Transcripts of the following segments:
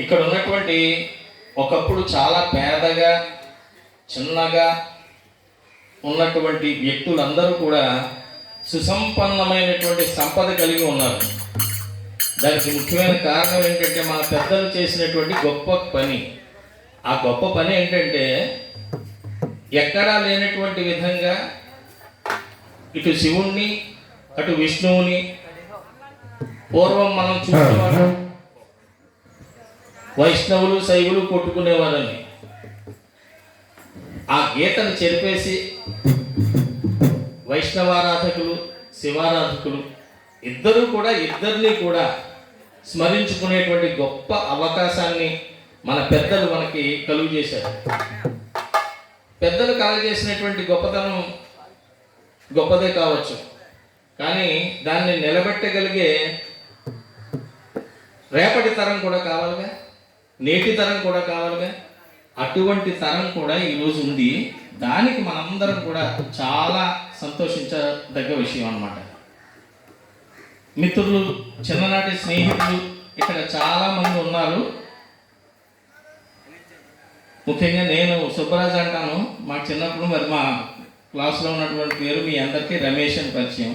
ఇక్కడ ఉన్నటువంటి ఒకప్పుడు చాలా పేదగా చిన్నగా ఉన్నటువంటి వ్యక్తులందరూ కూడా సుసంపన్నమైనటువంటి సంపద కలిగి ఉన్నారు. దానికి ముఖ్యమైన కారణం ఏంటంటే మన పెద్దలు చేసినటువంటి గొప్ప పని. ఆ గొప్ప పని ఏంటంటే ఎక్కడా లేనటువంటి విధంగా ఇటు శివుణ్ణి అటు విష్ణువుని పూర్వం మనం చూసేవాళ్ళం. వైష్ణవులు శైవులు కొట్టుకునేవారని ఆ గీతను చెరిపేసి వైష్ణవారాధకులు శివారాధకులు ఇద్దరిని కూడా స్మరించుకునేటువంటి గొప్ప అవకాశాన్ని మన పెద్దలు మనకి కలుగు చేశారు. పెద్దలు కలుగజేసినటువంటి గొప్పతనం గొప్పదే కావచ్చు, కానీ దాన్ని నిలబెట్టగలిగే రేపటి తరం కూడా కావాలిగా, నేటి తరం కూడా కావాలిగా. అటువంటి తరం కూడా ఈరోజు ఉంది. దానికి మనందరం కూడా చాలా సంతోషించదగ్గ విషయం అన్నమాట. మిత్రులు, చిన్ననాటి స్నేహితులు ఇక్కడ చాలామంది ఉన్నారు. ముఖ్యంగా నేను సుబ్బరాజు అంటాను. మా చిన్నప్పుడు మరి మా క్లాస్లో ఉన్నటువంటి పేరు మీ అందరికీ రమేష్ అని పరిచయం.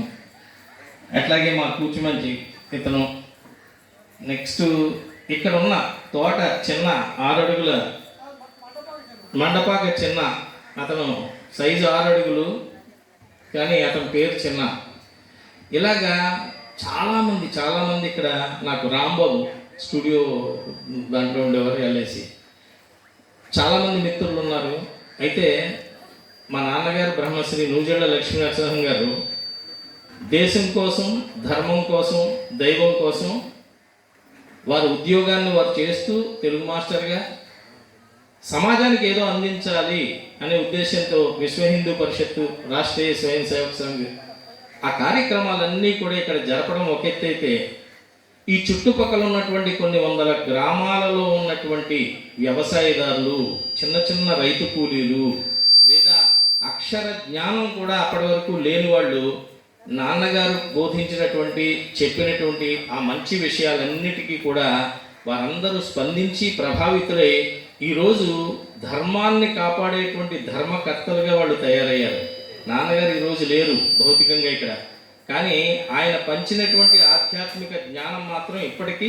అట్లాగే మా కూర్చుమంచి ఇతను. నెక్స్ట్ ఇక్కడ ఉన్న తోట చిన్న 6 అడుగుల మండపాక చిన్న, అతను సైజు 6 అడుగులు కానీ అతని పేరు చిన్న. ఇలాగా చాలామంది ఇక్కడ నాకు రాంబాబు స్టూడియో దాంట్లో ఉండేవారు వెళ్ళేసి చాలామంది మిత్రులు ఉన్నారు. అయితే మా నాన్నగారు బ్రహ్మశ్రీ నూజెళ్ల లక్ష్మీనరసింహం గారు దేశం కోసం, ధర్మం కోసం, దైవం కోసం వారి ఉద్యోగాన్ని వారు చేస్తూ తెలుగు మాస్టర్గా సమాజానికి ఏదో అందించాలి అనే ఉద్దేశంతో విశ్వ హిందూ పరిషత్తు, రాష్ట్రీయ స్వయం సేవక్ సంఘ్ ఆ కార్యక్రమాలన్నీ కూడా ఇక్కడ జరపడం ఒక ఎత్తు అయితే, ఈ చుట్టుపక్కల ఉన్నటువంటి కొన్ని వందల గ్రామాలలో ఉన్నటువంటి వ్యవసాయదారులు, చిన్న రైతు కూలీలు, లేదా అక్షర జ్ఞానం కూడా అప్పటి వరకు లేని వాళ్ళు నాన్నగారు బోధించినటువంటి చెప్పినటువంటి ఆ మంచి విషయాలన్నిటికీ కూడా వారందరూ స్పందించి ప్రభావితులై ఈరోజు ధర్మాన్ని కాపాడేటువంటి ధర్మకర్తలుగా వాళ్ళు తయారయ్యారు. నాన్నగారు ఈరోజు లేరు భౌతికంగా ఇక్కడ, కానీ ఆయన పంచినటువంటి ఆధ్యాత్మిక జ్ఞానం మాత్రం ఇప్పటికీ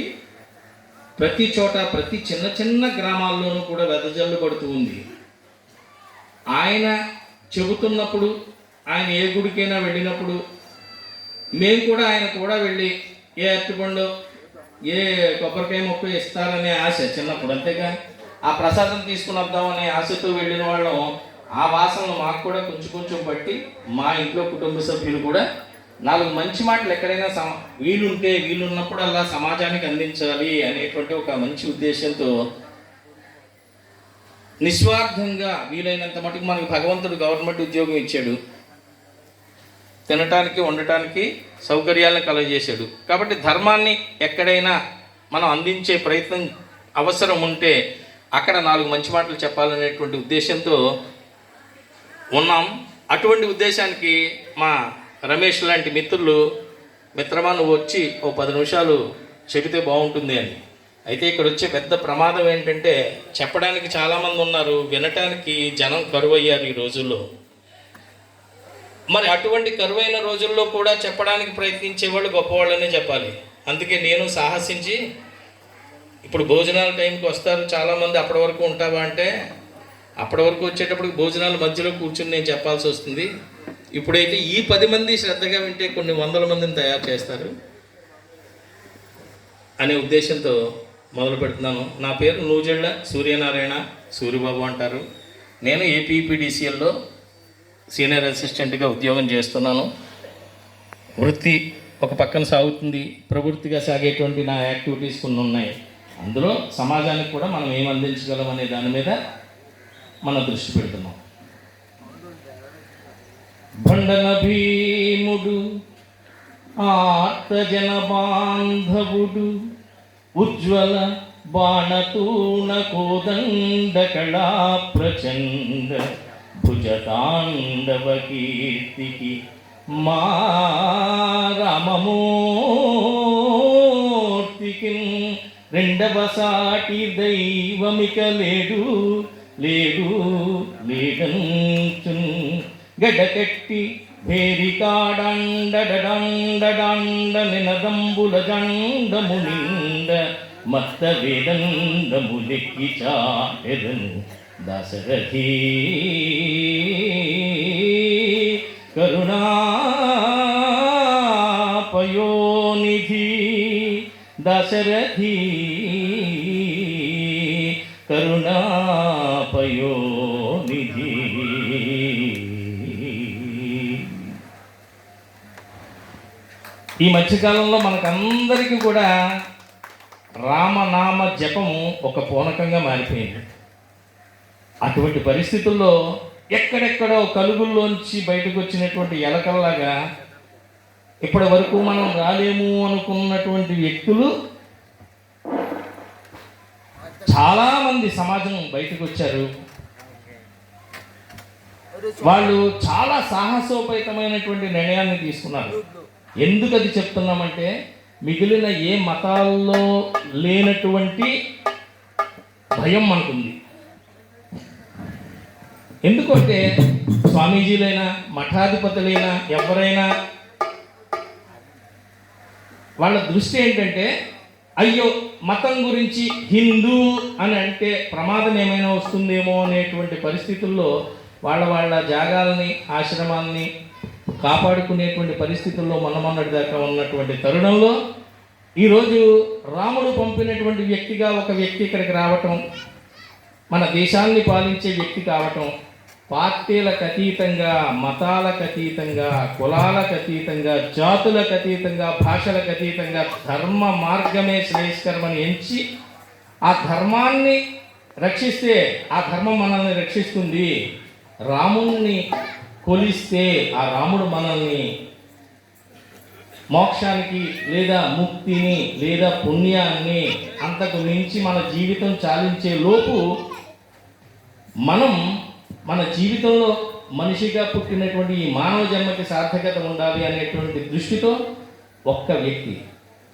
ప్రతి చోట, ప్రతి చిన్న గ్రామాల్లోనూ కూడా వెదజల్లు పడుతూ ఉంది. ఆయన చెబుతున్నప్పుడు, ఆయన ఏ గుడికైనా వెళ్ళినప్పుడు మేము కూడా ఆయన కూడా వెళ్ళి ఏ అరటిపండు ఏ కొబ్బరికాయ మొక్క ఇస్తారనే ఆశ చిన్నప్పుడు, అంతేగా ఆ ప్రసాదం తీసుకుని వద్దామనే ఆశతో వెళ్ళిన వాళ్ళం. ఆ వాసనలు మాకు కూడా కొంచెం బట్టి మా ఇంట్లో కుటుంబ సభ్యులు కూడా 4 మంచి మాటలు ఎక్కడైనా వీలున్నప్పుడు అలా సమాజానికి అందించాలి అనేటువంటి ఒక మంచి ఉద్దేశంతో నిస్వార్థంగా వీలైనంత మటుకు మనకు భగవంతుడు గవర్నమెంట్ ఉద్యోగం ఇచ్చాడు, తినటానికి ఉండటానికి సౌకర్యాలను కలుగజేశాడు. కాబట్టి ధర్మాన్ని ఎక్కడైనా మనం అందించే ప్రయత్నం అవసరం ఉంటే అక్కడ 4 మంచి మాటలు చెప్పాలనేటువంటి ఉద్దేశంతో ఉన్నాం. అటువంటి ఉద్దేశానికి మా రమేష్ లాంటి మిత్రులు, మిత్రమా నువ్వు వచ్చి ఓ 10 నిమిషాలు చెబితే బాగుంటుంది అని. అయితే ఇక్కడ వచ్చే పెద్ద ప్రమాదం ఏంటంటే చెప్పడానికి చాలామంది ఉన్నారు, వినటానికి జనం కరువయ్యారు ఈ రోజుల్లో. మరి అటువంటి కరువైన రోజుల్లో కూడా చెప్పడానికి ప్రయత్నించేవాళ్ళు గొప్పవాళ్ళనే చెప్పాలి. అందుకే నేను సాహసించి ఇప్పుడు భోజనాల టైంకి వస్తారు చాలామంది, అప్పటి వరకు ఉంటావా అంటే అప్పటి వరకు వచ్చేటప్పటికి భోజనాల మధ్యలో కూర్చుని నేను చెప్పాల్సి వస్తుంది. ఇప్పుడైతే ఈ 10 మంది శ్రద్ధగా వింటే కొన్ని 100 మందిని తయారు చేస్తారు అనే ఉద్దేశంతో మొదలు పెడుతున్నాను. నా పేరు నూజెళ్ల సూర్యనారాయణ, సూర్యబాబు అంటారు. నేను ఏపీపీడీసీఎల్లో సీనియర్ అసిస్టెంట్గా ఉద్యోగం చేస్తున్నాను. వృత్తి ఒక పక్కన సాగుతుంది, ప్రవృత్తిగా సాగేటువంటి నా యాక్టివిటీస్ కొన్ని ఉన్నాయి. అందులో సమాజానికి కూడా మనం ఏం అందించగలం అనే దాని మీద మనం దృష్టి పెడుతున్నాం. బండన భీముడు ఆర్తజన బాంధవుడు, ఉజ్వల బాణతూణ కోదండ కళా ప్రచండ భుజతాండవ కీర్తికి మా రామమూర్తికి రెండవ సాటి దైవమిక లేడు లేడు లేడంచున్ గడకట్టి భేరికాడండడండడండ నినదంబుల జండము నిండ మత్త వేదండములెక్కి చాటెదను దశరథీ కరుణాపయోనిధి దశరథీ కరుణాపయోనిధి. ఈ మధ్యకాలంలో మనకందరికీ కూడా రామనామ జపము ఒక పూనకంగా మారిపోయింది. అటువంటి పరిస్థితుల్లో ఎక్కడెక్కడో కలుగుల్లోంచి బయటకు వచ్చినటువంటి ఎలకల్లాగా ఇప్పటి వరకు మనం రాలేము అనుకున్నటువంటి వ్యక్తులు చాలామంది సమాజం బయటకు వచ్చారు. వాళ్ళు చాలా సాహసోపేతమైనటువంటి నిర్ణయాన్ని తీసుకున్నారు. ఎందుకు అది చెప్తున్నామంటే, మిగిలిన ఏ మతాల్లో లేనటువంటి భయం మనకుంది. ఎందుకంటే స్వామీజీలైనా మఠాధిపతులైనా ఎవరైనా వాళ్ళ దృష్టి ఏంటంటే, అయ్యో మతం గురించి హిందూ అని అంటే ప్రమాదం ఏమైనా వస్తుందేమో అనేటువంటి పరిస్థితుల్లో వాళ్ళ జాగాల్ని ఆశ్రమాల్ని కాపాడుకునేటువంటి పరిస్థితుల్లో మొన్నటి దాకా ఉన్నటువంటి తరుణంలో ఈరోజు రాముడు పంపినటువంటి వ్యక్తిగా ఒక వ్యక్తి ఇక్కడికి రావటం, మన దేశాన్ని పాలించే వ్యక్తి కావటం, పార్టీలకు అతీతంగా, మతాలకు అతీతంగా, కులాలకు అతీతంగా, జాతులకు అతీతంగా, భాషలకు అతీతంగా ధర్మ మార్గమే శ్రేయస్కరమని ఎంచి ఆ ధర్మాన్ని రక్షిస్తే ఆ ధర్మం మనల్ని రక్షిస్తుంది. రాముణ్ణి కొలిస్తే ఆ రాముడు మనల్ని మోక్షానికి లేదా ముక్తిని లేదా పుణ్యాన్ని అంతకు మించి మన జీవితం చాలించే లోపు మనం మన జీవితంలో మనిషిగా పుట్టినటువంటి ఈ మానవ జన్మకి సార్థకత ఉండాలి అనేటువంటి దృష్టితో ఒక్క వ్యక్తి,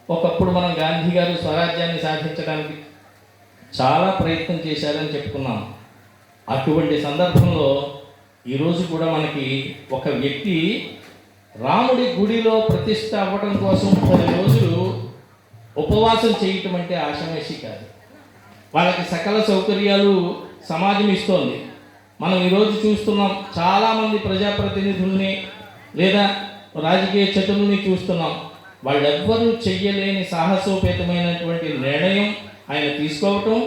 ఒకప్పుడు మనం గాంధీ గారు స్వరాజ్యాన్ని సాధించడానికి చాలా ప్రయత్నం చేశారని చెప్పుకున్నాం. అటువంటి సందర్భంలో ఈరోజు కూడా మనకి ఒక వ్యక్తి రాముడి గుడిలో ప్రతిష్ఠ అవ్వడం కోసం 10 రోజులు ఉపవాసం చేయటం అంటే ఆషామాషి కాదు. వాళ్ళకి సకల సౌకర్యాలు సమాజం ఇస్తోంది. మనం ఈరోజు చూస్తున్నాం, చాలామంది ప్రజాప్రతినిధుల్ని లేదా రాజకీయ చతురుల్ని చూస్తున్నాం. వాళ్ళెవ్వరూ చెయ్యలేని సాహసోపేతమైనటువంటి నిర్ణయం ఆయన తీసుకోవటం,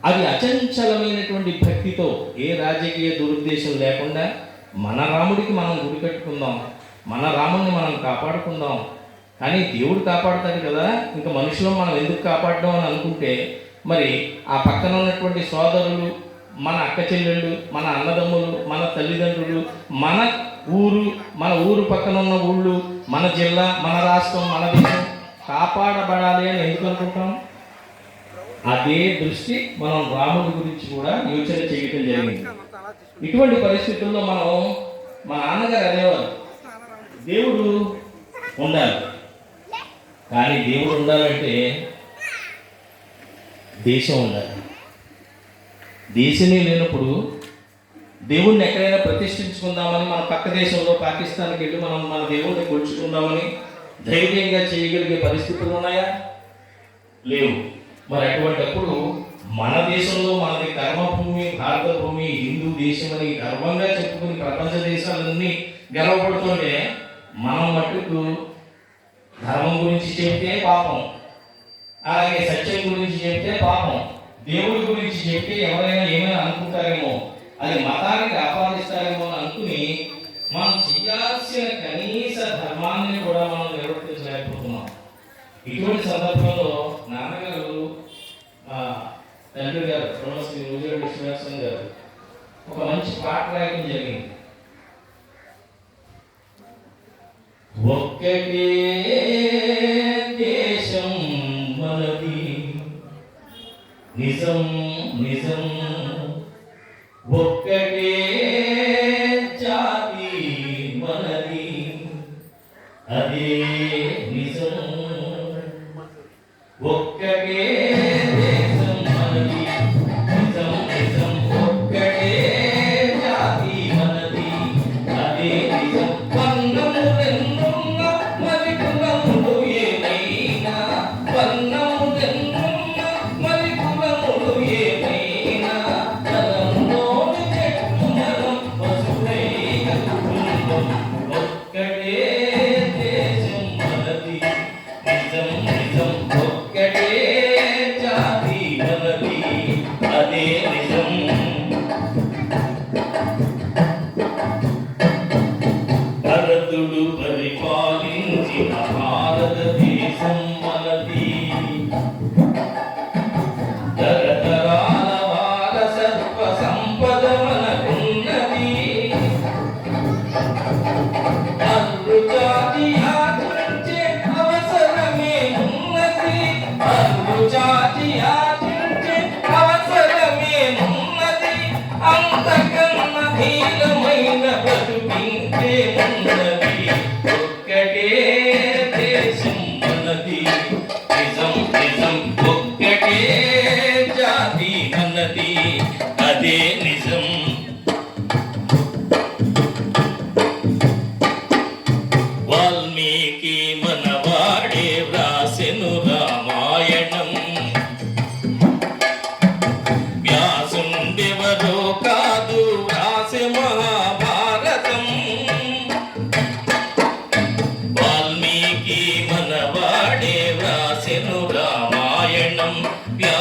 అది అచంచలమైనటువంటి భక్తితో, ఏ రాజకీయ దురుద్దేశం లేకుండా మన రాముడికి మనం గుడి కట్టుకుందాం, మన రాముడిని మనం కాపాడుకుందాం. కానీ దేవుడు కాపాడుతాడు కదా, ఇంకా మనుషులను మనం ఎందుకు కాపాడడం అని అనుకుంటే, మరి ఆ పక్కన ఉన్నటువంటి సోదరులు, మన అక్క చెల్లెళ్ళు, మన అన్నదమ్ములు, మన తల్లిదండ్రులు, మన ఊరు పక్కన ఉన్న ఊళ్ళు, మన జిల్లా, మన రాష్ట్రం, మన దేశం కాపాడబడాలి అని ఎందుకు అనుకుంటాం? అదే దృష్టి మనం రాముడి గురించి కూడా యోచన చేయటం జరిగింది. ఇటువంటి పరిస్థితుల్లో మనం, మా నాన్నగారు అనేవారు, దేవుడు ఉండాలి, కానీ దేవుడు ఉండాలంటే దేశం ఉండాలి. దేశమే లేనప్పుడు దేవుణ్ణి ఎక్కడైనా ప్రతిష్ఠించుకుందామని మన పక్క దేశంలో పాకిస్తాన్కి వెళ్ళి మనం మన దేవుణ్ణి కొలుచుకుందామని ధైర్యంగా చేయగలిగే పరిస్థితులు ఉన్నాయా? లేవు. మరి అటువంటిప్పుడు మన దేశంలో మనది కర్మభూమి, భారత భూమి, హిందూ దేశం అని గర్వంగా చెప్పుకుని ప్రపంచ దేశాలన్నీ గర్వపడుతుంటే మనం మట్టుకు ధర్మం గురించి చెప్తే పాపం, అలాగే సత్యం గురించి చెప్తే పాపం, దేవుడి గురించి చెప్తే ఎవరైనా ఏమైనా అనుకుంటారేమో, అది మతానికి ఆపాదిస్తారేమో అని అనుకుని మనం చేయాల్సిన కనీస ధర్మాన్ని కూడా మనం నిర్వర్తించలేకపోతున్నాం. ఇటువంటి సందర్భంలో నాన్నగారు, తండ్రి గారు శ్రీ రోజు విశ్వనాథం గారు ఒక మంచి పాట రాయడం జరిగింది. ఒక్కటే దేశం మనది, నిజం నిజం, ఒక్కటే జాతి మనది, అదే నిజం, ఒక్కటే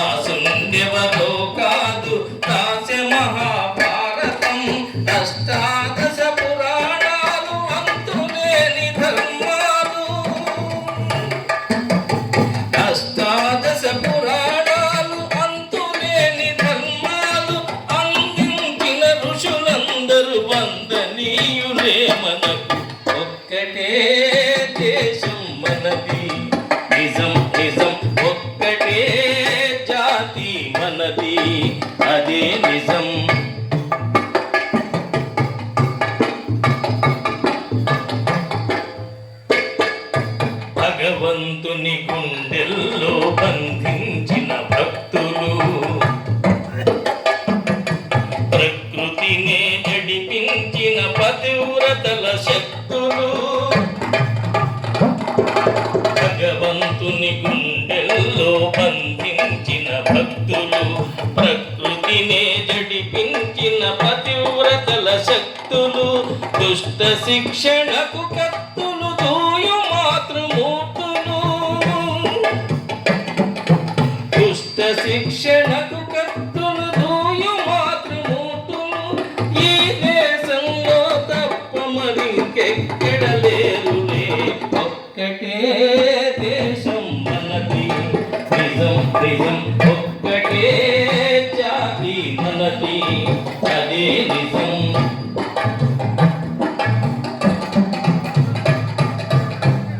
రాసుందెవరో కాదు రాసె మహాభారతం. అష్టాదశ పురాణాలు అంతులేని ధర్మాలు, అష్టాదశ పురాణాలు అంతులేని ధర్మాలు అందించిన ఋషులందరూ వందనీయులే. మనకు ఒక్కటే దేశం మనది, నిజం నిజం ఒక్కటే జాతి మనది, అదే నిజం. భగవంతుని గుండెల్లో బంధించిన భక్తులు, ప్రకృతినే నడిపించిన పతివ్రతల శక్తులు, భగవంతుని గుండెల్లో బంధించిన భక్తులు, ప్రకృతినే నడిపించిన పతివ్రతల శక్తులు, దుష్ట శిక్షణకు కత్తులు దూయు మాతృమూర్తులు, దుష్ట శిక్షణకు కత్తులు దూయు మాతృమూర్తులు. ఈ దేశంలో తప్ప మరింకెక్కడ లేరులే. ఒక్కటే దేశం మనది, నిజం నిజం ఒక్కటే జాతి మనది, అదే నిజం.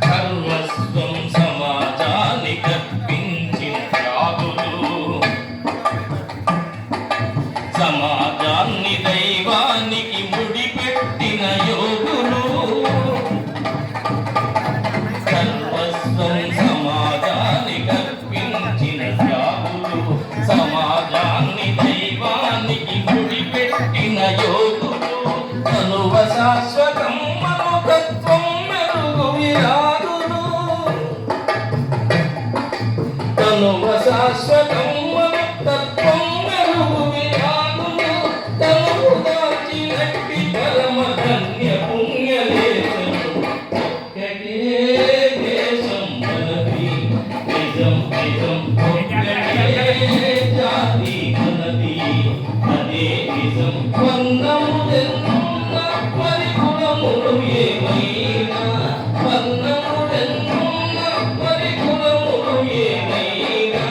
సర్వస్వం సమాజానికి అర్పించిన త్యాగులు, సమాజాన్ని దైవానికి ముడిపెట్టిన యోగులు, సర్వస్వం సమాజానికి అర్పించిన త్యాగులు, సమాజాన్ని దైవానికి ముడిపెట్టిన యోగులు, తనువ శాశ్వతం మనోతత్వం మెరుగు విరాగులు, తనువ శాశ్వతం మనోతత్వం మెరుగు విరాగులు, తనువు దాచినట్టి పరమ ధన్య పుణ్యలేశము. ఒక్కటే దేశం మనది, నిజం నిజం ఒక్కటే జాతి మనది, అదే నిజం. వర్ణములెన్నున్న పరికులములు ఏమైనా, వర్ణములెన్నున్న పరికులములు ఏమైనా,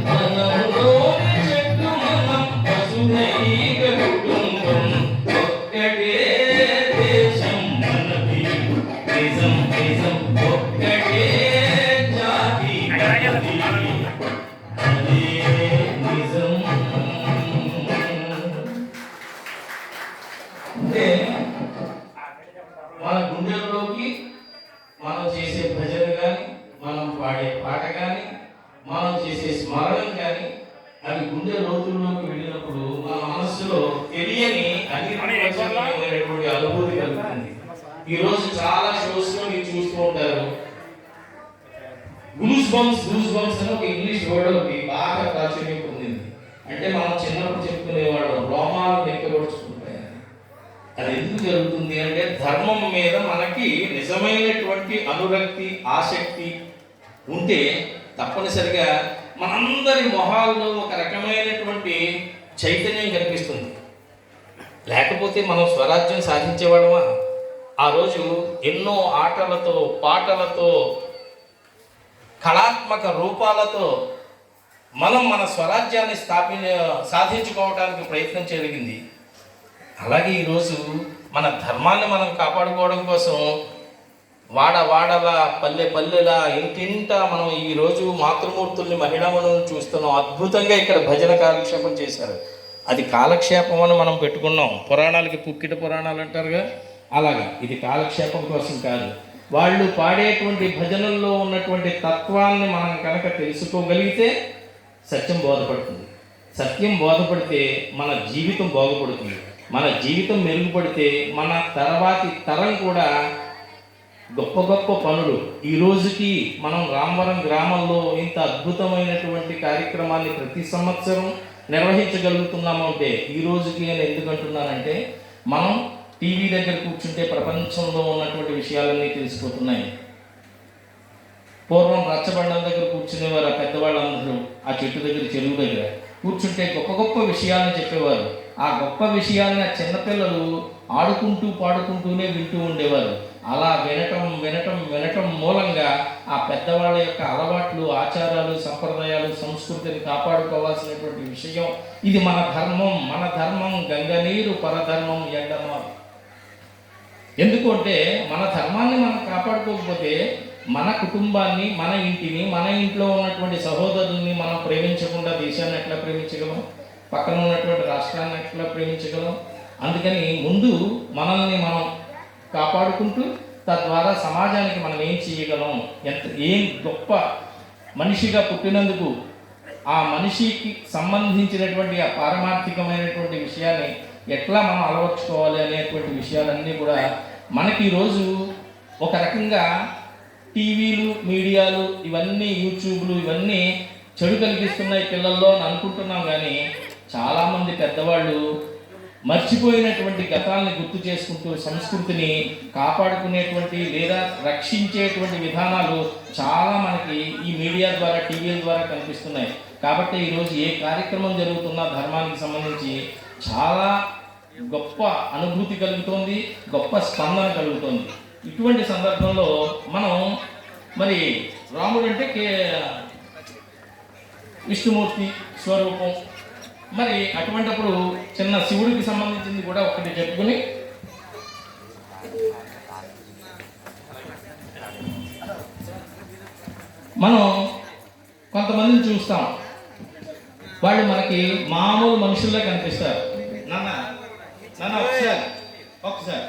మనములోని చెట్టు మనం వసుధైక కుటుంబం. ఒక్కటే దేశం మనది, నిజం నిజం ఒక్కటే జాతి మనది, అదే నిజం. అంటే మన గుండెల్లోకి మనం చేసే భజన కానీ, మనం పాడే పాట కానీ, మనం చేసే స్మరణ కానీ, అవి గుండె లోతుల్లోకి వెళ్ళినప్పుడు మన మనస్సులో తెలియని అనిర్వచనీయమైనటువంటి అనుభూతి కలుగుతుంది. ఈరోజు చాలా షోస్ లో మీరు చూస్తూ ఉంటారు, గూస్ బంప్స్ అని ఒక ఇంగ్లీష్ వర్డ్ ఒకటి బాగా ప్రాచుర్యం పొందింది. అంటే మనం చిన్నప్పుడు చెప్పుకునేవాడు రోమాలు నెక్కబడుచుకుంటాయి. అది ఎందుకు జరుగుతుంది అంటే ధర్మం మీద మనకి నిజమైనటువంటి అనురక్తి ఆసక్తి ఉంటే తప్పనిసరిగా మనందరి మొహాల్లో ఒక రకమైనటువంటి చైతన్యం కనిపిస్తుంది. లేకపోతే మనం స్వరాజ్యం సాధించేవాళ్ళమా? ఆ రోజు ఎన్నో ఆటలతో పాటలతో కళాత్మక రూపాలతో మనం మన స్వరాజ్యాన్ని సాధించుకోవడానికి ప్రయత్నం జరిగింది. అలాగే ఈరోజు మన ధర్మాన్ని మనం కాపాడుకోవడం కోసం వాడల పల్లెల ఇంటింటా మనం ఈరోజు మాతృమూర్తుల్ని మహిళామణులను చూస్తున్నాం. అద్భుతంగా ఇక్కడ భజన కాలక్షేపం చేశారు. అది కాలక్షేపం అని మనం పెట్టుకున్నాం. పురాణాలకి పుక్కిట పురాణాలు అంటారుగా, అలాగా ఇది కాలక్షేపం కోసం కాదు. వాళ్ళు పాడేటువంటి భజనల్లో ఉన్నటువంటి తత్వాన్ని మనం కనుక తెలుసుకోగలిగితే సత్యం బోధపడుతుంది. సత్యం బోధపడితే మన జీవితం బాగుపడుతుంది. మన జీవితం మెరుగుపడితే మన తర్వాతి తరం కూడా గొప్ప గొప్ప పనులు. ఈ రోజుకి మనం రామవరం గ్రామంలో ఇంత అద్భుతమైనటువంటి కార్యక్రమాన్ని ప్రతి సంవత్సరం నిర్వహించగలుగుతున్నాము అంటే ఈ రోజుకి నేను ఎందుకు అంటున్నానంటే, మనం టీవీ దగ్గర కూర్చుంటే ప్రపంచంలో ఉన్నటువంటి విషయాలన్నీ తెలిసిపోతున్నాయి. పూర్వం రచ్చబండల దగ్గర కూర్చునేవారు ఆ పెద్దవాళ్ళందరూ, ఆ చెట్టు దగ్గర, చెరువు దగ్గర కూర్చుంటే గొప్ప గొప్ప విషయాలను చెప్పేవారు. ఆ గొప్ప విషయాలను ఆ చిన్నపిల్లలు ఆడుకుంటూ పాడుకుంటూనే వింటూ ఉండేవారు. అలా వినటం వినటం వినటం మూలంగా ఆ పెద్దవాళ్ళ యొక్క అలవాట్లు, ఆచారాలు, సంప్రదాయాలు, సంస్కృతిని కాపాడుకోవాల్సినటువంటి విషయం. ఇది మన ధర్మం. మన ధర్మం గంగనీరు, పరధర్మం ఎండమారు. ఎందుకు అంటే మన ధర్మాన్ని మనం కాపాడుకోకపోతే మన కుటుంబాన్ని, మన ఇంటిని, మన ఇంట్లో ఉన్నటువంటి సహోదరుల్ని మనం ప్రేమించకుండా దేశాన్ని ఎట్లా ప్రేమించగలం? పక్కన ఉన్నటువంటి రాష్ట్రాన్ని ఎట్లా ప్రేమించగలం? అందుకని ముందు మనల్ని మనం కాపాడుకుంటూ తద్వారా సమాజానికి మనం ఏం చేయగలం, ఏం గొప్ప మనిషిగా పుట్టినందుకు ఆ మనిషికి సంబంధించినటువంటి ఆ పారమార్థికమైనటువంటి విషయాన్ని ఎట్లా మనం అలవర్చుకోవాలి అనేటువంటి విషయాలన్నీ కూడా మనకి ఈరోజు ఒక రకంగా టీవీలు, మీడియాలు, ఇవన్నీ యూట్యూబ్లు, ఇవన్నీ చెడు కలిగిస్తున్నాయి పిల్లల్లో అని అనుకుంటున్నాం. కానీ చాలామంది పెద్దవాళ్ళు మర్చిపోయినటువంటి గతాన్ని గుర్తు చేసుకుంటూ సంస్కృతిని కాపాడుకునేటువంటి లేదా రక్షించేటువంటి విధానాలు చాలా మనకి ఈ మీడియా ద్వారా, టీవీల ద్వారా కనిపిస్తున్నాయి. కాబట్టి ఈరోజు ఏ కార్యక్రమం జరుగుతున్నా ధర్మానికి సంబంధించి చాలా గొప్ప అనుభూతి కలుగుతోంది, గొప్ప స్పందన కలుగుతోంది. ఇటువంటి సందర్భంలో మనం మరి రాముడు అంటే విష్ణుమూర్తి స్వరూపం. మరి అటువంటిప్పుడు చిన్న శివుడికి సంబంధించింది కూడా ఒకటి చెప్పుకుని మనం కొంతమందిని చూస్తాం. వాళ్ళు మనకి మామూలు మనుషుల్లో కనిపిస్తారు. నాన్న నాన్న ఒకసారి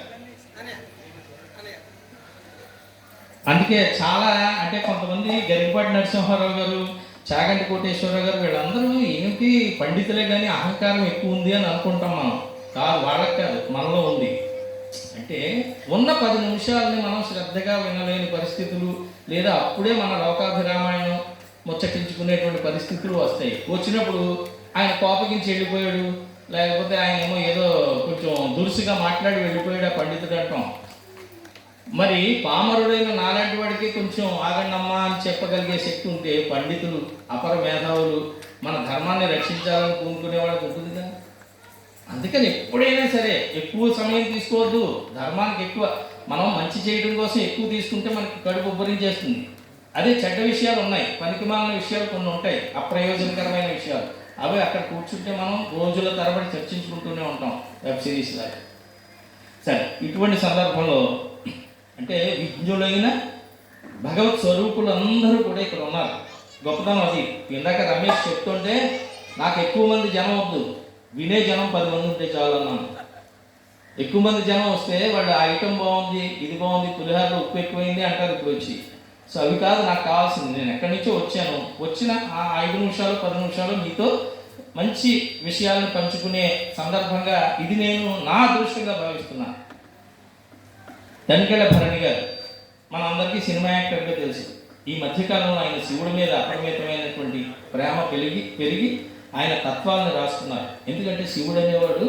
అందుకే చాలా అంటే కొంతమంది గరికపాటి నరసింహారావు గారు, చాగంటి కోటేశ్వరరావు గారు, వీళ్ళందరూ ఏమిటి పండితులే కానీ అహంకారం ఎక్కువ ఉంది అని అనుకుంటాం మనం. కాదు, వాళ్ళకి కాదు, మనలో ఉంది. అంటే ఉన్న 10 నిమిషాలని మనం శ్రద్ధగా వినలేని పరిస్థితులు, లేదా అప్పుడే మన లోకాభిరామాయణం ముచ్చటించుకునేటువంటి పరిస్థితులు వస్తాయి. వచ్చినప్పుడు ఆయన కోపగించి వెళ్ళిపోయాడు, లేకపోతే ఆయన ఏమో ఏదో కొంచెం దురుసుగా మాట్లాడి వెళ్ళిపోయాడు ఆ పండితుడు అంటాం. మరి పామరుడైన నాలాంటి వాడికి కొంచెం ఆగండమ్మా అని చెప్పగలిగే శక్తి ఉంటే పండితులు, అపర మేధావులు, మన ధర్మాన్ని రక్షించాలని పూనుకునే వాళ్ళకి ఉంటుంది కదా. అందుకని ఎప్పుడైనా సరే ఎక్కువ సమయం తీసుకోవద్దు. ధర్మానికి ఎక్కువ మనం మంచి చేయడం కోసం ఎక్కువ తీసుకుంటే మనకి కడుపు ఉబ్బరించేస్తుంది. అదే చెడ్డ విషయాలు ఉన్నాయి, పనికిమాలిన విషయాలు కొన్ని ఉంటాయి, అప్రయోజనకరమైన విషయాలు. అవి అక్కడ కూర్చుంటే మనం రోజుల తరబడి చర్చించుకుంటూనే ఉంటాం, వెబ్ సిరీస్ లాగా. సరే, ఇటువంటి సందర్భంలో అంటే విజ్ఞులైన భగవత్ స్వరూపులందరూ కూడా ఇక్కడ ఉన్నారు. గొప్పతనం అది. ఇందాక రమేష్ చెప్తుంటే నాకు ఎక్కువ మంది జనం వద్దు, వినే జనం 10 మంది ఉంటే చాలు అన్నాను. ఎక్కువ మంది జనం వస్తే వాళ్ళు ఆ ఐటెం బాగుంది, ఇది బాగుంది, పులిహారలో ఉప్పు ఎక్కువైంది అంటారు ఇప్పుడు వచ్చి. సో అవి కాదు నాకు కావాల్సింది. నేను ఎక్కడి నుంచో వచ్చాను, వచ్చిన ఆ 5 నిమిషాలు 10 నిమిషాలు మీతో మంచి విషయాలను పంచుకునే సందర్భంగా ఇది నేను నా అదృష్టంగా భావిస్తున్నాను. దంకెళ్ళ భరణి గారు మనందరికీ సినిమా యాక్టర్గా తెలుసు. ఈ మధ్యకాలంలో ఆయన శివుడి మీద అపరిమితమైనటువంటి ప్రేమ పెరిగి ఆయన తత్వాలను రాసుకున్నారు. ఎందుకంటే శివుడు అనేవాడు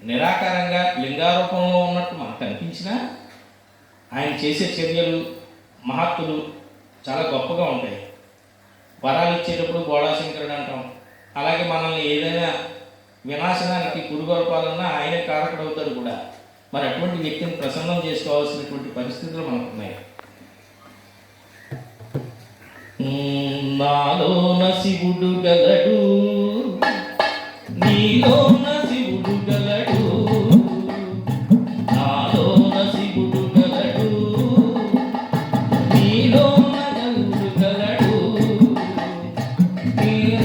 నిరాకారంగా లింగారూపంలో ఉన్నట్టు మనకు కనిపించినా ఆయన చేసే చర్యలు, మహత్తులు చాలా గొప్పగా ఉంటాయి. వరాలు ఇచ్చేటప్పుడు బోళాశంకరుడు అంటాం. అలాగే మనల్ని ఏదైనా వినాశనానికి పురుగొల్పాలన్నా ఆయనే కారకుడవుతాడు కూడా. మరి అటువంటి వ్యక్తిని ప్రసన్నం చేసుకోవాల్సినటువంటి పరిస్థితులు మనకు ఉన్నాయి. నాలోన శివుడు గలడు, నీలోన శివుడు గలడు, నాలోన శివుడు గలడు, నీలోన గలుడు గలడు,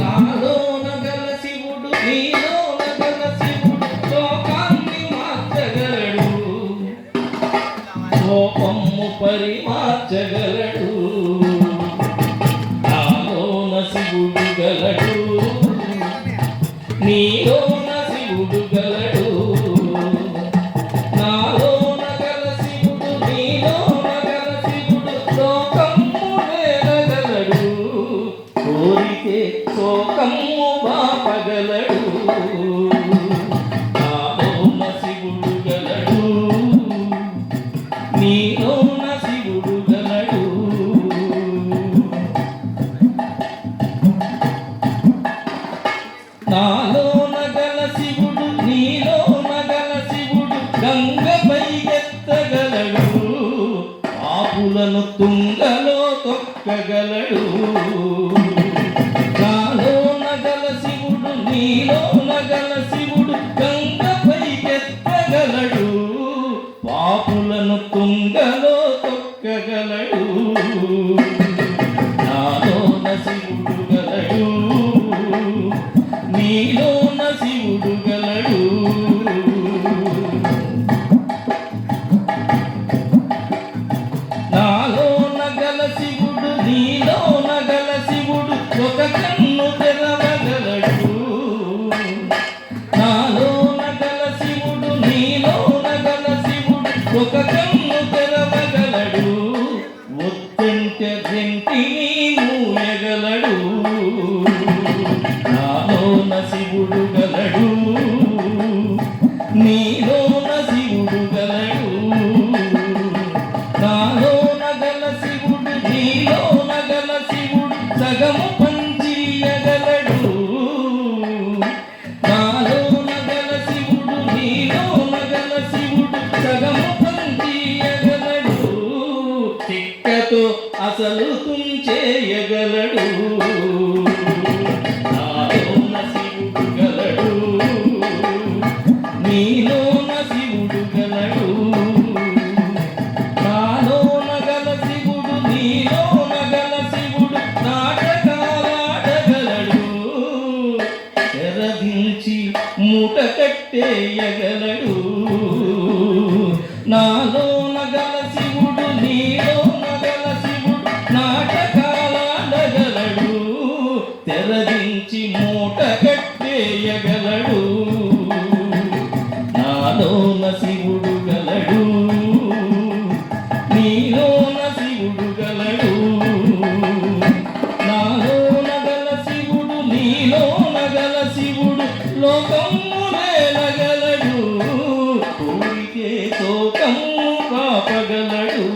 నాలోన గల శివుడు, నీలోన గల శివుడు లోకాన్ని మార్చగలడు, లోకము పరిమార్చగలడు. శివుడు గలడు, నీలోన శివుడు గలడు, నాలోన గల శివుడు, నీలోన గల శివుడు లోకము నేలగలడు, కోరితే శోకము బాపగలడు. నాలోన శివుడు గలడు, నీలోన శివుడు గలడు, నాలో నగల శివుడు నీలో నగల శివుడు గంగపై ఎత్తగలడు, పాపులను తుంగలో తొక్కగలడు. నాలో నగల శివుడు నీలో నగల శివుడు గంగపై ఎత్తగలడు, పాపులను తుంగలో తొక్కగలడు. నాలోన శివుడు గలడు, నీలోన శివుడు గలడు. నాలోన గల శివుడు నీలోన గల శివుడు ఒక కన్ను తెరవగలడు. నాలోన గల శివుడు నీలోన గల శివుడు ఒక కన్ను తెరవగలడు, ఒత్తంటే రెంటిని మూయగలడు. నాలోన శివుడు గలడు, నీలోన శివుడు గలడు. నాలోన గల శివుడు నీలోన గల శివుడు సగము పంచియగలడు. నాలోన గల శివుడు నీలోన గల శివుడు సగము పంచియగలడు, తిక్కతో అసలు తుంచేయగలడు. నాలోన శివుడు గలడు, నీలోన శివుడు గలడు. నాలోన గల శివుడు నీలోన గల శివుడు నాటకాలాడగలడు, తెరదించి మూట కట్టేయగలడు. నాలోన గల శివుడు నీలోన గల శివుడు నాటకాలాడగలడు, తెరదించి మూట కట్టేయగలడు. నాలోన శివుడు గలడు, నీలోన శివుడు గలడు. నాలోన గల శివుడు నీలోన గల శివుడు లోకము నేలగలడు, కోరికే శోకము కాపగలడు.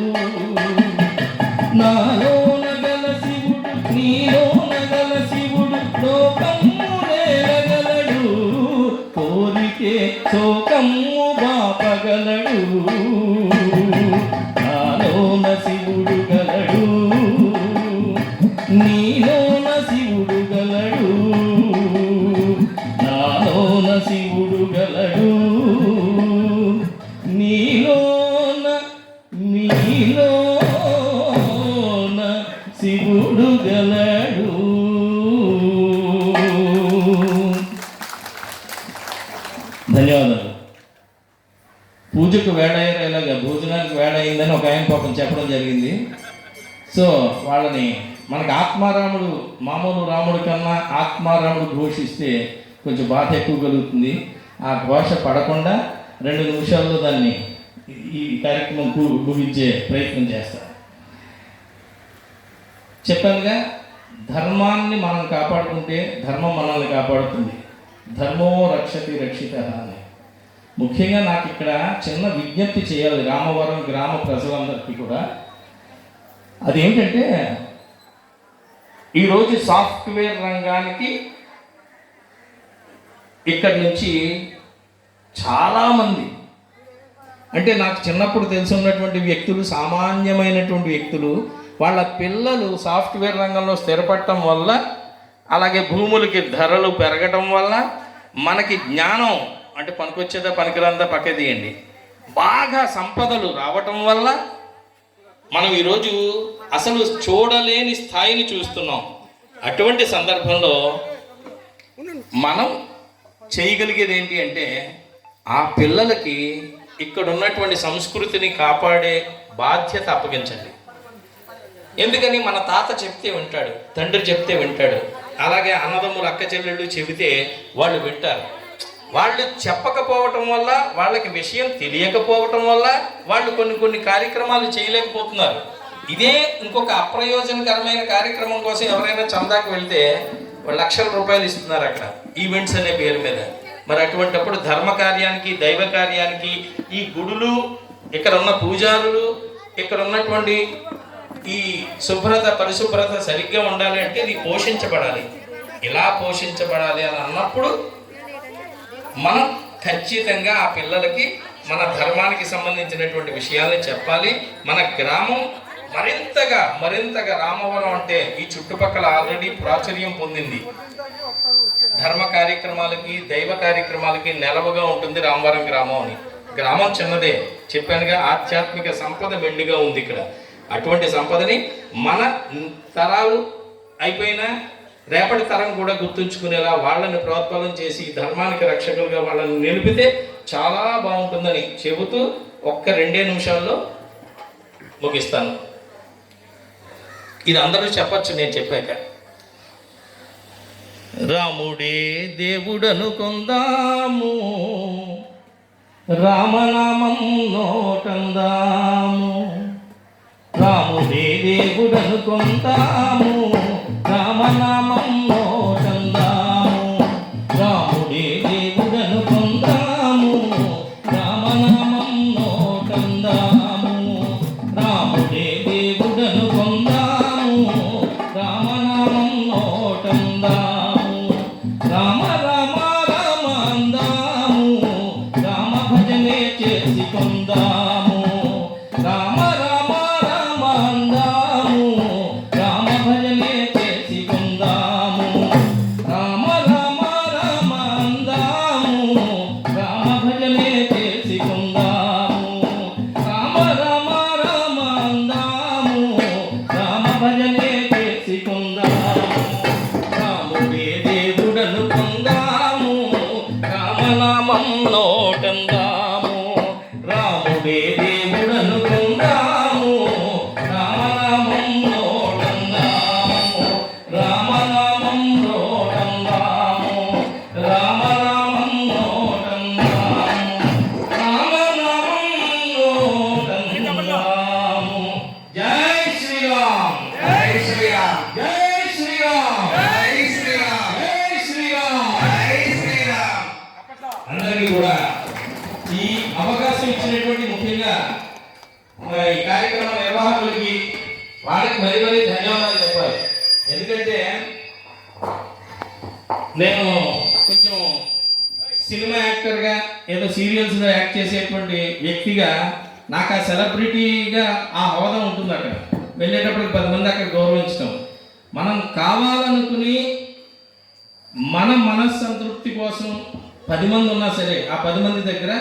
నాలోన గల శివుడు నీలోన గల శివుడు లోకము నేలగలడు, కోరికే శోకము బాపగలడు. నాలోన శివుడు గలడు, నీలోన శివుడు గలడు. నాలోన శివుడు గలడు, నీలోన శివుడు గలడు. ధన్యవాదాలు. పూజకు వేడయ్యేలాగా భోజనానికి వేడయిందని ఒక ఆయన పాపం చెప్పడం జరిగింది. సో వాళ్ళని మనకు ఆత్మారాముడు మామూలు రాముడి కన్నా ఆత్మారాముడు ఘోషిస్తే కొంచెం బాధ ఎక్కువ కలుగుతుంది. ఆ ఘోష పడకుండా 2 నిమిషాల్లో దాన్ని ఈ కార్యక్రమం ముగించే ప్రయత్నం చేస్తారు. చెప్పానుగా, ధర్మాన్ని మనం కాపాడుకుంటే ధర్మం మనల్ని కాపాడుతుంది. ధర్మో రక్షతి రక్షిత అని. ముఖ్యంగా నాకు ఇక్కడ చిన్న విజ్ఞప్తి చేయాలి రామవరం గ్రామ ప్రజలందరికీ కూడా. అదేంటంటే, ఈరోజు సాఫ్ట్వేర్ రంగానికి ఇక్కడి నుంచి చాలామంది, అంటే నాకు చిన్నప్పుడు తెలిసి ఉన్నటువంటి వ్యక్తులు, సామాన్యమైనటువంటి వ్యక్తులు, వాళ్ళ పిల్లలు సాఫ్ట్వేర్ రంగంలో స్థిరపడటం వల్ల, అలాగే భూములకి ధరలు పెరగటం వల్ల, మనకి జ్ఞానం అంటే పనికొచ్చేదా పనికిరంతా పక్క తీయండి, బాగా సంపదలు రావటం వల్ల మనం ఈరోజు అసలు చూడలేని స్థాయిని చూస్తున్నాం. అటువంటి సందర్భంలో మనం చేయగలిగేది ఏంటి అంటే, ఆ పిల్లలకి ఇక్కడ ఉన్నటువంటి సంస్కృతిని కాపాడే బాధ్యత అప్పగించండి. ఎందుకని, మన తాత చెప్తే వింటాడు, తండ్రి చెప్తే వింటాడు, అలాగే అన్నదమ్ములు అక్క చెల్లెళ్ళు చెబితే వాళ్ళు వింటారు. వాళ్ళు చెప్పకపోవటం వల్ల, వాళ్ళకి విషయం తెలియకపోవటం వల్ల వాళ్ళు కొన్ని కార్యక్రమాలు చేయలేకపోతున్నారు. ఇదే ఇంకొక అప్రయోజనకరమైన కార్యక్రమం కోసం ఎవరైనా చందాకి వెళ్తే లక్షల రూపాయలు ఇస్తున్నారు అక్కడ, ఈవెంట్స్ అనే పేరు మీద. మరి అటువంటిప్పుడు ధర్మ కార్యానికి, దైవ కార్యానికి ఈ గుడులు, ఇక్కడ ఉన్న పూజారులు, ఇక్కడ ఉన్నటువంటి ఈ శుభ్రత పరిశుభ్రత సరిగ్గా ఉండాలి అంటే ఇది పోషించబడాలి. ఇలా పోషించబడాలి అని అన్నప్పుడు మనం ఖచ్చితంగా ఆ పిల్లలకి మన ధర్మానికి సంబంధించినటువంటి విషయాల్ని చెప్పాలి. మన గ్రామం మరింతగా రామవరం అంటే ఈ చుట్టుపక్కల ఆల్రెడీ ప్రాచుర్యం పొందింది. ధర్మ కార్యక్రమాలకి, దైవ కార్యక్రమాలకి నెలవుగా ఉంటుంది రామవరం గ్రామం అని. గ్రామం చిన్నదే, చెప్పానుగా, ఆధ్యాత్మిక సంపద మెండుగా ఉంది ఇక్కడ. అటువంటి సంపదని మన తరాలు అయిపోయినా రేపటి తరం కూడా గుర్తుంచుకునేలా వాళ్ళని ప్రోత్సాహం చేసి ధర్మానికి రక్షకులుగా వాళ్ళని నిలిపితే చాలా బాగుంటుందని చెబుతూ ఒక్క 2 నిమిషాల్లో ముగిస్తాను. ఇది అందరూ చెప్పచ్చు నేను చెప్పాక. రాముడే దేవుడను కొందాము, రామనామం నోటందాము. రాముడే దేవుడను కొందాము, రామనామం నోటందాము. రాముడే దేవుడను కొందాము, రామనామం నోటందాము. రాముడే దేవుడను కొందాము, రామనామం నోటందాము. రామ రామ రామ అందాము, రామ భజనే చేసి కొందాము. రామ రామ రామ అందాము, రామ భజనే చేసి కొందాము. రామ రామ రామ అందాము, రామ భజనే చేసి కొందాము. రామ రామ రామ అందాము, రామ భజనే చేసి కొందాము. రాముడే దేవుడను కొందాము, రామనామం నోటందాము. రాముడే దేవుడను కొందాము, రామనామం నోటందాము. రామనామం నోటందాము, రామనామం నోటందాము. రామనామం నోటందాము. జై శ్రీరామ్, జై శ్రీరామ్, జై శ్రీరామ్, జై శ్రీరామ్, జై శ్రీరామ్, జై శ్రీరామ్. అందరికీ కూడా ఈ అవకాశం ఇచ్చినటువంటి ముఖ్యంగా ఈ కార్యక్రమ నిర్వాహకులకి వాళ్ళకి మరీ ధన్యవాదాలు చెప్పాలి. ఎందుకంటే నేను కొంచెం సినిమా యాక్టర్గా ఏదో సీరియల్స్లో యాక్ట్ చేసేటువంటి వ్యక్తిగా నాకు ఆ సెలబ్రిటీగా ఆ హోదా ఉంటుంది. అక్కడ వెళ్ళేటప్పటికి 10 మంది అక్కడ గౌరవించడం, మనం కావాలనుకుని మన మనస్సంతృప్తి కోసం 10 మంది ఉన్నా సరే ఆ 10 మంది దగ్గర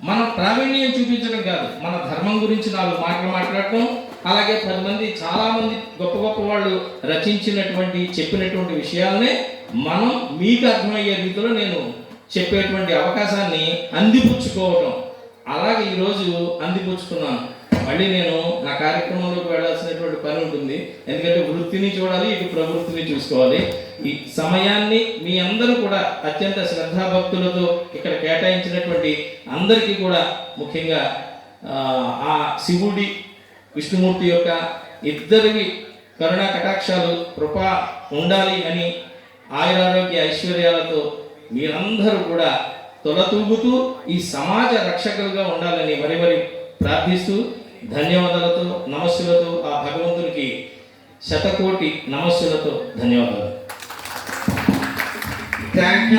మన ప్రావీణ్యం చూపించడం కాదు, మన ధర్మం గురించి 4 మాటలు మాట్లాడటం. అలాగే 10 మంది, చాలామంది గొప్ప వాళ్ళు రచించినటువంటి చెప్పినటువంటి విషయాలనే మనం మీకు అర్థమయ్యే రీతిలో నేను చెప్పేటువంటి అవకాశాన్ని అందిపుచ్చుకోవటం. అలాగే ఈరోజు అందిపుచ్చుకున్నాను. మళ్ళీ నేను నా కార్యక్రమంలోకి వెళ్ళాల్సినటువంటి పని ఉంటుంది. ఎందుకంటే వృత్తిని చూడాలి, ఇటు ప్రవృత్తిని చూసుకోవాలి. ఈ సమయాన్ని మీ అందరూ కూడా అత్యంత శ్రద్ధాభక్తులతో ఇక్కడ కేటాయించినటువంటి అందరికీ కూడా ముఖ్యంగా ఆ శివుడి విష్ణుమూర్తి యొక్క ఇద్దరివి కరుణా కటాక్షాలు కృప ఉండాలి అని ఆయురారోగ్య ఐశ్వర్యాలతో మీరందరూ కూడా తొలతూగుతూ ఈ సమాజ రక్షకులుగా ఉండాలని మరి ప్రార్థిస్తూ ధన్యవాదాలతో నమస్సులతో ఆ భగవంతునికి శతకోటి నమస్సులతో ధన్యవాదాలు. Thank you.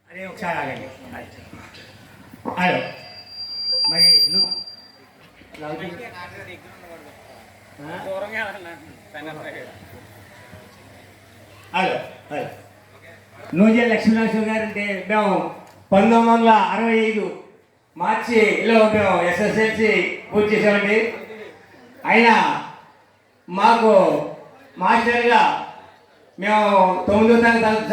అదే ఒకసారి ఆగండి. హలో, మరి హలో నూజె లక్ష్మీనరసింహ గారు అంటే మేము 1965 మార్చిలో మేము SSLC పూర్తి చేసామండి. అయినా మాకు మాస్టర్గా మేము 9వ తరగతి